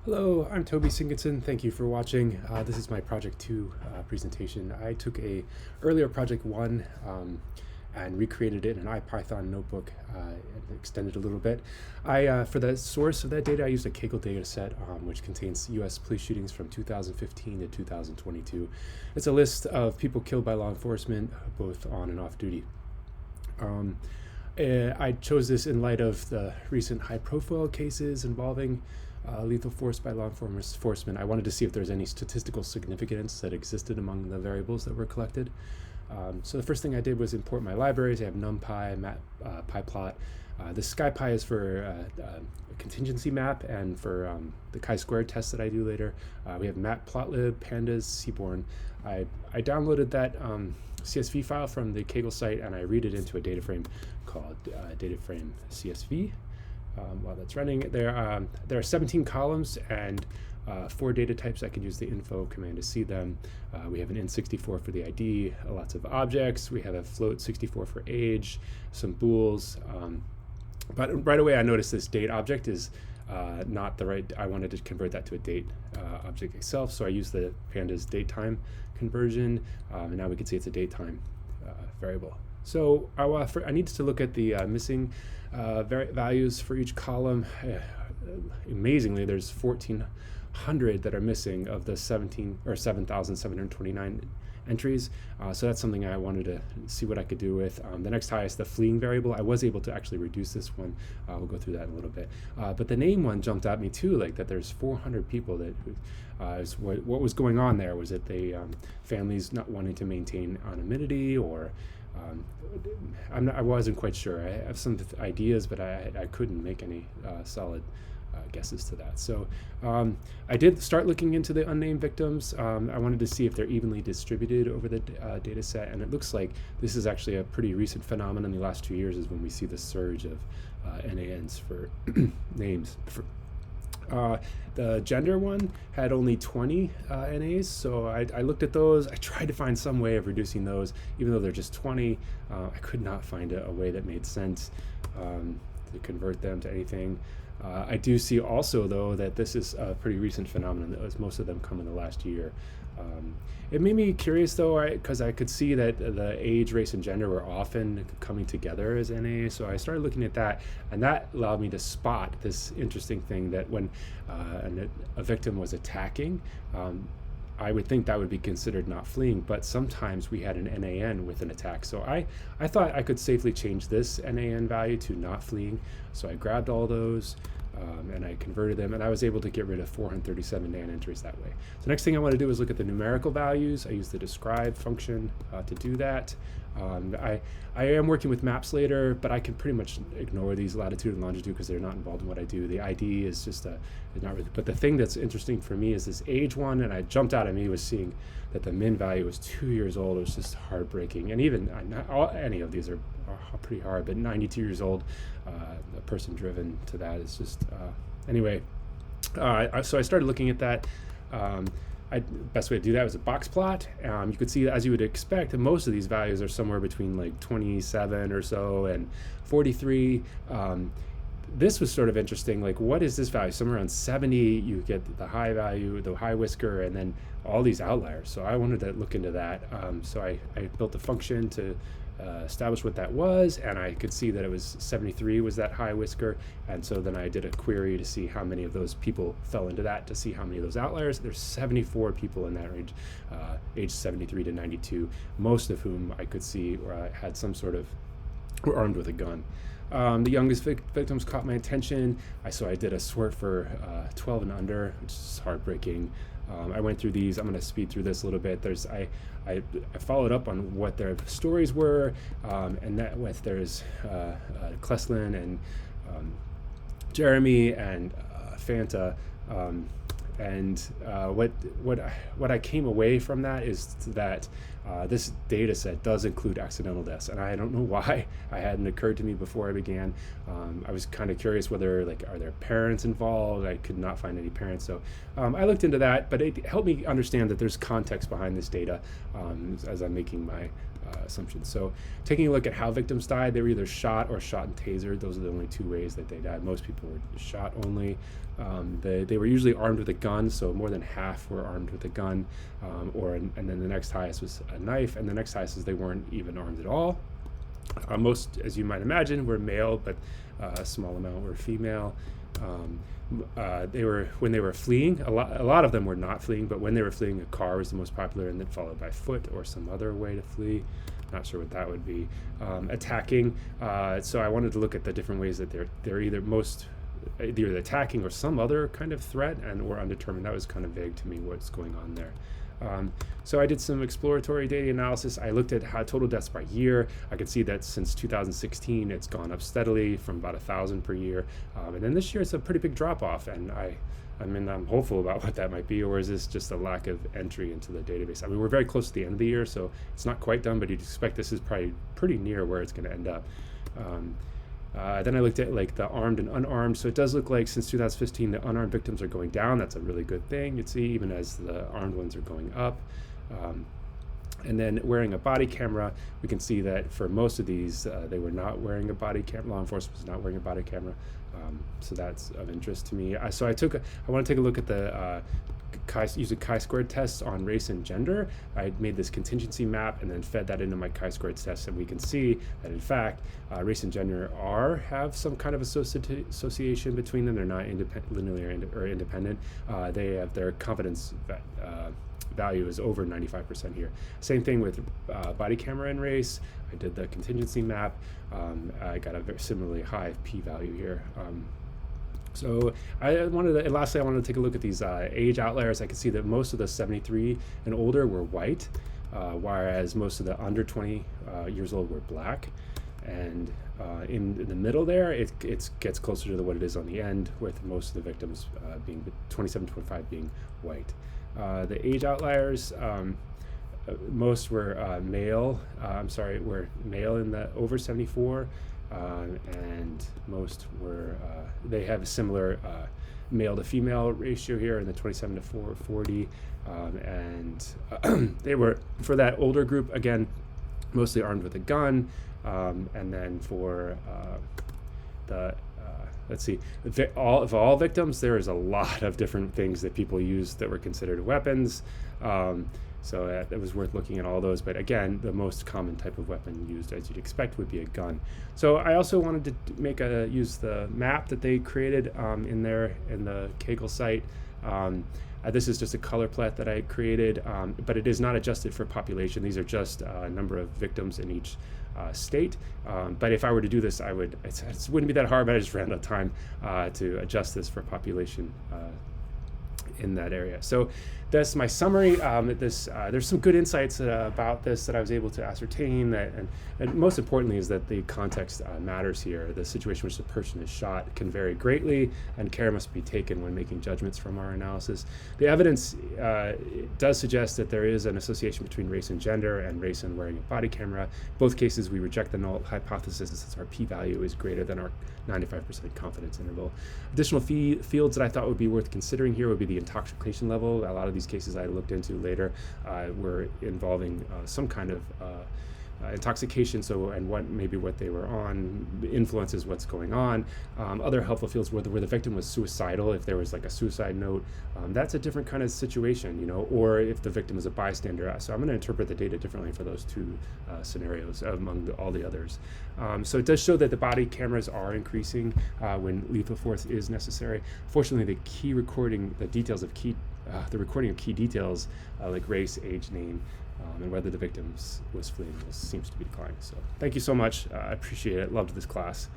Hello, I'm Toby Sinkinson. Thank you for watching. This is my Project 2 presentation. I took a earlier Project 1 and recreated it in an IPython notebook and extended a little bit. For the source of that data, I used a Kaggle dataset which contains US police shootings from 2015 to 2022. It's a list of people killed by law enforcement, both on and off duty. I chose this in light of the recent high-profile cases involving lethal force by law enforcement. I wanted to see if there's any statistical significance that existed among the variables that were collected. So the first thing I did was import my libraries. I have NumPy, PyPlot. The SkyPy is for a contingency map and for the chi-squared test that I do later. We have Matplotlib, Pandas, Seaborn. I downloaded that CSV file from the Kaggle site and I read it into a data frame called dataframe CSV. While that's running, there are 17 columns and 4 data types. I can use the info command to see them. We have an int64 for the ID, lots of objects. We have a float64 for age, some bools. But right away I noticed this date object is not the right. I wanted to convert that to a date object itself, so I used the pandas datetime conversion, and now we can see it's a datetime variable. So I needed to look at the missing values for each column. Amazingly, there's 1,400 that are missing of the 7,729 entries. So that's something I wanted to see what I could do with. The next highest, the fleeing variable, I was able to actually reduce this one. We'll go through that in a little bit. But the name one jumped at me too, like that there's 400 people that, what was going on there? Was it the families not wanting to maintain anonymity, or I wasn't quite sure. I have some ideas, but I couldn't make any solid guesses to that. So I did start looking into the unnamed victims. I wanted to see if they're evenly distributed over the data set, and it looks like this is actually a pretty recent phenomenon. In the last 2 years is when we see the surge of NANs for names. The gender one had only 20 NAs, so I looked at those. I tried to find some way of reducing those, even though they're just 20. I could not find a way that made sense to convert them to anything. I do see also, though, that this is a pretty recent phenomenon, as most of them come in the last year. It made me curious, though, because I could see that the age, race, and gender were often coming together as NA, so I started looking at that, and that allowed me to spot this interesting thing that when a victim was attacking, I would think that would be considered not fleeing, but sometimes we had an NAN with an attack. So I thought I could safely change this NAN value to not fleeing. So I grabbed all those and I converted them, and I was able to get rid of 437 NAN entries that way. So next thing I want to do is look at the numerical values. I use the describe function to do that. I am working with maps later, but I can pretty much ignore these latitude and longitude because they're not involved in what I do. The ID is just not really. But the thing that's interesting for me is this age one, and I jumped out at me was seeing that the min value was 2 years old. It was just heartbreaking, and even any of these are pretty hard. But 92 years old, a person driven to that is just anyway. So I started looking at that. Best way to do that was a box plot. You could see, as you would expect, that most of these values are somewhere between like 27 or so and 43. This was sort of interesting. Like, what is this value? Somewhere around 70, you get the high value, the high whisker, and then all these outliers. So I wanted to look into that. So I built a function to establish what that was, and I could see that it was 73 was that high whisker, and so then I did a query to see how many of those people fell into that, to see how many of those outliers. There's 74 people in that range, age 73 to 92, most of whom I could see had some sort of, were armed with a gun. The youngest victims caught my attention, so I did a sort for 12 and under, which is heartbreaking. I went through these. I'm going to speed through this a little bit. I followed up on what their stories were, and that with there's Kleslin and Jeremy and Fanta, and what I came away from that is that this data set does include accidental deaths, and I don't know why it hadn't occurred to me before I began. I was kind of curious whether, like, are there parents involved? I could not find any parents, so I looked into that, but it helped me understand that there's context behind this data as I'm making my assumptions. So taking a look at how victims died, they were either shot or shot and tasered. Those are the only two ways that they died. Most people were shot only. They were usually armed with a gun, so more than half were armed with a gun, and then the next highest was a knife, and the next highest is they weren't even armed at all. Most, as you might imagine, were male, but a small amount were female. When they were fleeing, a lot of them were not fleeing, but when they were fleeing, a car was the most popular, and then followed by foot or some other way to flee. Not sure what that would be. Attacking, so I wanted to look at the different ways that they're either attacking or some other kind of threat, or undetermined. That was kind of vague to me what's going on there. So I did some exploratory data analysis. I looked at how total deaths by year. I could see that since 2016, it's gone up steadily from about 1,000 per year. And then this year, it's a pretty big drop off. And I'm hopeful about what that might be, or is this just a lack of entry into the database? I mean, we're very close to the end of the year, so it's not quite done, but you'd expect this is probably pretty near where it's going to end up. Then I looked at like the armed and unarmed. So it does look like since 2015, the unarmed victims are going down. That's a really good thing. You'd see, even as the armed ones are going up. And then wearing a body camera, we can see that for most of these, they were not wearing a body camera. Law enforcement was not wearing a body camera. So that's of interest to me. I want to take a look at the using chi-squared tests on race and gender. I made this contingency map and then fed that into my chi-squared tests, and we can see that in fact race and gender have some kind of association between them. They're not linearly or independent. They have their confidence value is over 95% here. Same thing with body camera and race. I did the contingency map. I got a very similarly high p-value here. So lastly, I wanted to take a look at these age outliers. I could see that most of the 73 and older were white, whereas most of the under 20 years old were black. And in the middle there, it gets closer to what it is on the end, with most of the victims being 27 to 25 being white. The age outliers, most were male. Were male in the over 74. And most were, they have a similar male to female ratio here in the 27 to 40. And they were, for that older group, again, mostly armed with a gun. And then for let's see, of all victims, there is a lot of different things that people used that were considered weapons. So it was worth looking at all those. But again, the most common type of weapon used, as you'd expect, would be a gun. So I also wanted to use the map that they created in the Kaggle site. This is just a color palette that I created, but it is not adjusted for population. These are just a number of victims in each state. But if I were to do this, it wouldn't be that hard, but I just ran out of time to adjust this for population in that area. So that's my summary. There's some good insights about this that I was able to ascertain, and most importantly is that the context matters here. The situation in which the person is shot can vary greatly, and care must be taken when making judgments from our analysis. The evidence does suggest that there is an association between race and gender and race and wearing a body camera. In both cases, we reject the null hypothesis since our p-value is greater than our 95% confidence interval. Additional fields that I thought would be worth considering here would be the intoxication level. A lot of these cases I looked into later were involving some kind of intoxication, and what they were on influences what's going on. Other helpful fields where the victim was suicidal, if there was like a suicide note, that's a different kind of situation, or if the victim is a bystander. So I'm going to interpret the data differently for those two scenarios among all the others. So it does show that the body cameras are increasing when lethal force is necessary. Fortunately, the recording of key details like race, age, name, and whether the victim was fleeing seems to be declining. So thank you so much. I appreciate it. Loved this class.